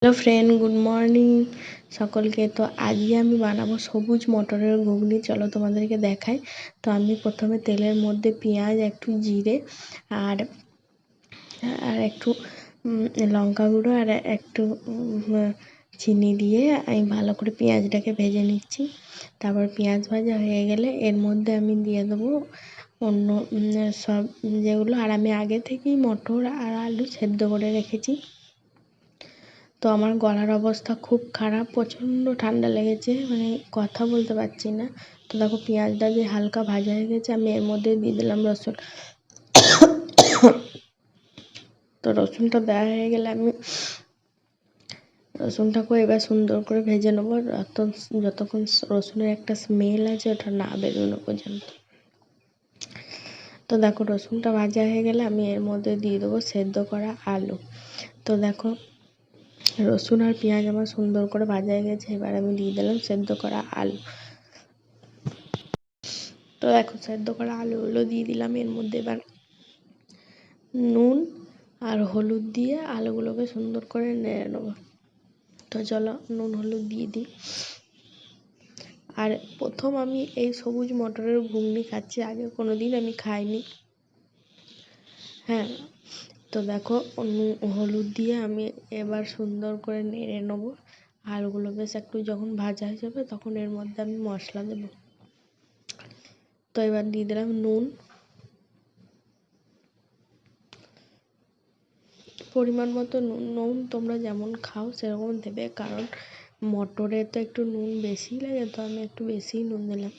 Hello friend, good morning সকলকে। তো আজকে আমি বানাবো সবুজ মটরের ঘুগনি। চলো তোমাদেরকে দেখাই। তো আমি প্রথমে তেলের মধ্যে পেঁয়াজ, একটু জিরে আর আর একটু লঙ্কা গুঁড়ো আর একটু চিনি দিয়ে আমি ভালো করে পেঁয়াজটাকে ভেজে নিচ্ছি। তারপর পেঁয়াজ ভাজা হয়ে গেলে এর মধ্যে আমি দিয়ে দেবো অন্য সব যেগুলো। আর আমি আগে থেকেই মটর আর আলু সেদ্ধ করে রেখেছি। তো আমার গলার অবস্থা খুব খারাপ, প্রচণ্ড ঠান্ডা লেগেছে, মানে কথা বলতে পারছি না। তো দেখো পেঁয়াজটা যে হালকা ভাজা হয়ে গেছে, আমি এর মধ্যে দিয়ে দিলাম রসুন। তো রসুনটা দেওয়া হয়ে গেলে আমি রসুনটাকে এবার সুন্দর করে ভেজে নেবো যতক্ষণ রসুনের একটা স্মেল আছে ওটা না বেরোনো পর্যন্ত। তো দেখো রসুনটা ভাজা হয়ে গেলে আমি এর মধ্যে দিয়ে দেবো সেদ্ধ করা আলু। তো দেখো রসুন আর পেঁয়াজ আমার সুন্দর করে ভাজা হয়ে গেছে, এবার আমি দিয়ে দিলাম সেদ্ধ করা আলু। তো দেখো সেদ্ধ করা আলুগুলো দিয়ে দিলাম এর মধ্যে। এবার নুন আর হলুদ দিয়ে আলুগুলোকে সুন্দর করে নেড়ে নেবো। তো চলো নুন হলুদ দিয়ে দিই। আর প্রথম আমি এই সবুজ মটরের ঘুগনি খাচ্ছি, আগে কোনো দিন আমি খাইনি। হ্যাঁ, তো দেখো হলুদ দিয়ে আমি এবার সুন্দর করে নেড়ে নেবো। আলুগুলো বেশ একটু যখন ভাজা হয়ে যাবে তখন এর মধ্যে আমি মশলা দেবো। তো এবার দিয়ে দিলাম নুন, পরিমাণ মতো নুন তোমরা যেমন খাও সেরকম দেবে, কারণ মটরে তো একটু নুন বেশি লাগে, তো আমি একটু বেশিই নুন দিলাম।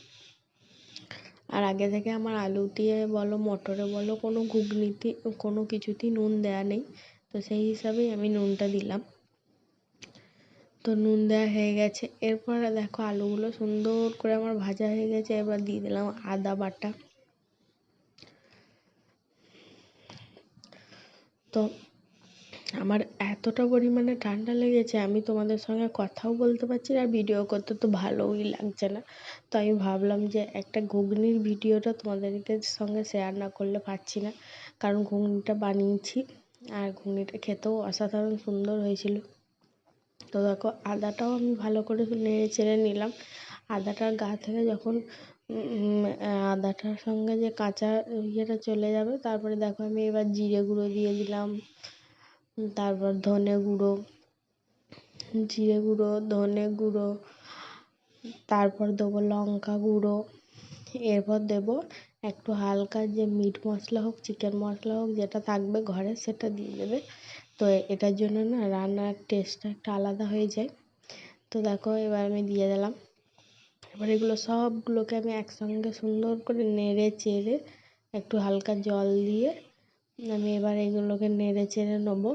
আর আগে থেকে আমার আলুতে বলো মটরে বলো কোনো ঘুগনিতে কোনো কিছুতেই নুন দেওয়া নেই, তো সেই হিসাবেই আমি নুনটা দিলাম। তো নুন দেওয়া হয়ে গেছে। এরপরে দেখো আলুগুলো সুন্দর করে আমার ভাজা হয়ে গেছে, এবার দিয়ে দিলাম আদা বাটা। তো আমার এতটা পরিমাণে ঠান্ডা লেগেছে আমি তোমাদের সঙ্গে কথাও বলতে পারছি না, আর ভিডিও করতে তো ভালোই লাগছে না। তো আমি ভাবলাম যে একটা ঘুগনির ভিডিওটা তোমাদেরকে সঙ্গে শেয়ার না করলে পারছি না, কারণ ঘুগনিটা বানিয়েছি আর ঘুগনিটা খেতেও অসাধারণ সুন্দর হয়েছিল। তো দেখো আদাটাও আমি ভালো করে নেড়ে চেড়ে নিলাম। আদাটার গা থেকে যখন আদাটার সঙ্গে যে কাঁচা ইয়েটা চলে যাবে, তারপরে দেখো আমি এবার জিরে গুঁড়ো দিয়ে দিলাম, তারপর ধনে গুঁড়ো, জিরে গুঁড়ো, ধনে গুঁড়ো, তারপর দেবো লঙ্কা গুঁড়ো। এরপর দেবো একটু হালকা যে মিট মশলা হোক, চিকেন মশলা হোক, যেটা থাকবে ঘরে সেটা দিয়ে দেবে। তো এটার জন্য না রান্নার টেস্টটা একটা আলাদা হয়ে যায়। তো দেখো এবার আমি দিয়ে দিলাম। এবার এগুলো সবগুলোকে আমি একসঙ্গে সুন্দর করে নেড়ে চেড়ে একটু হালকা জল দিয়ে আমি এবার এগুলোকে নেড়ে চেড়ে নেবো।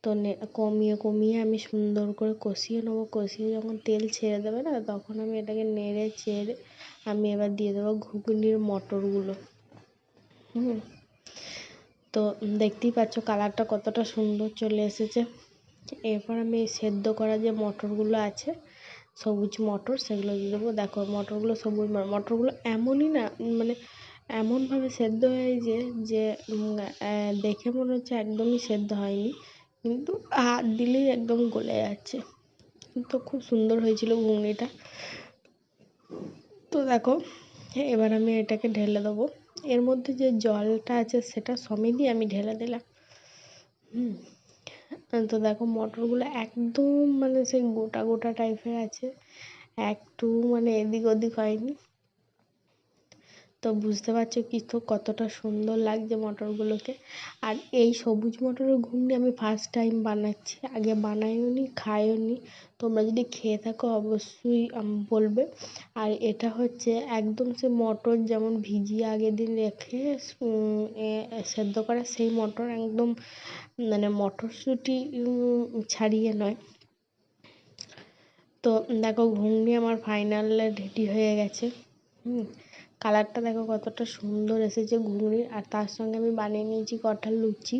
তো কমিয়ে কমিয়ে আমি সুন্দর করে কষিয়ে নেবো। কষিয়ে যখন তেল ছেড়ে দেবে না, তখন আমি এটাকে নেড়ে চেড়ে আমি এবার দিয়ে দেবো ঘুগনির মটরগুলো। তো দেখতেই পাচ্ছ কালারটা কতটা সুন্দর চলে এসেছে। এরপর আমি সেদ্ধ করা যে মটরগুলো আছে, সবুজ মটর, সেগুলো দিয়ে দেবো। দেখো মটরগুলো সবুজ মটরগুলো এমনই না, মানে এমনভাবে সেদ্ধ হয়েছে যে দেখে মনে হচ্ছে একদমই সেদ্ধ হয়নি, কিন্তু হাত দিলেই একদম গলে যাচ্ছে। তো খুব সুন্দর হয়েছিল ঘুগনিটা। তো দেখো এবার আমি এটাকে ঢেলে দেবো। এর মধ্যে যে জলটা আছে সেটা সমেতই আমি ঢেলে দিলাম। তো দেখো মটরগুলো একদম মানে সেই গোটা গোটা টাইপের আছে, একটু মানে এদিক ওদিক হয়নি। তো বুঝতে পারছো কি তো কতটা সুন্দর লাগছে মটরগুলোকে। আর এই সবুজ মটরের ঘুগনি আমি ফার্স্ট টাইম বানাচ্ছি, আগে বানাইও নি খাইও নি। তোমরা যদি খেয়ে থাকো অবশ্যই বলবে। আর এটা হচ্ছে একদম সে মটর যেমন ভিজিয়ে আগের দিন রেখে সেদ্ধ করা সেই মটর, একদম মানে মটরশুঁটি ছাড়িয়ে নয়। তো দেখো ঘুগনি আমার ফাইনালে রেডি হয়ে গেছে। কালারটা দেখো কতটা সুন্দর এসেছে ঘুগনির। আর তার সঙ্গে আমি বানিয়ে নিয়েছি কটা লুচি।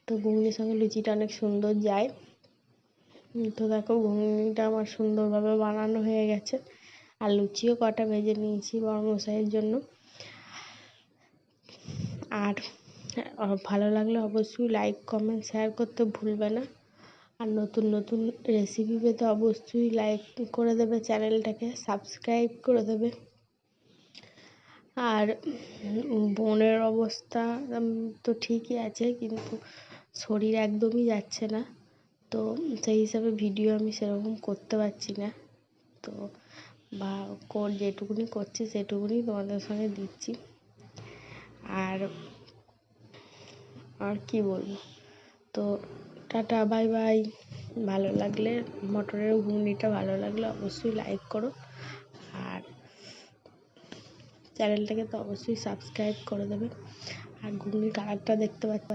তো ঘুগনির সঙ্গে লুচিটা অনেক সুন্দর যায়। তো দেখো ঘুগনিটা আমার সুন্দরভাবে বানানো হয়ে গেছে। আর লুচিও কটা ভেজে নিয়েছি বড়মশাইয়ের জন্য। আর ভালো লাগলে অবশ্যই লাইক কমেন্ট শেয়ার করতে ভুলবে না। আর নতুন নতুন রেসিপি পেতে অবশ্যই লাইক করে দেবে, চ্যানেলটাকে সাবস্ক্রাইব করে দেবে। আর বোনের অবস্থা তো ঠিকই আছে, কিন্তু শরীর একদমই যাচ্ছে না, তো সেই হিসাবে ভিডিও আমি সেরকম করতে পারছি না। তো বা যেটুকুনি করছি সেটুকুনি তোমাদের সঙ্গে দিচ্ছি। আর কি বলবো, তো টাটা, বাই বাই। ভালো লাগলে মটরের ঘুগনিটা ভালো লাগলে অবশ্যই লাইক করো, আর চ্যানেলটাকে তো অবশ্যই সাবস্ক্রাইব করে দেবে। আর ঘুগনির কালারটা দেখতে পাচ্ছ।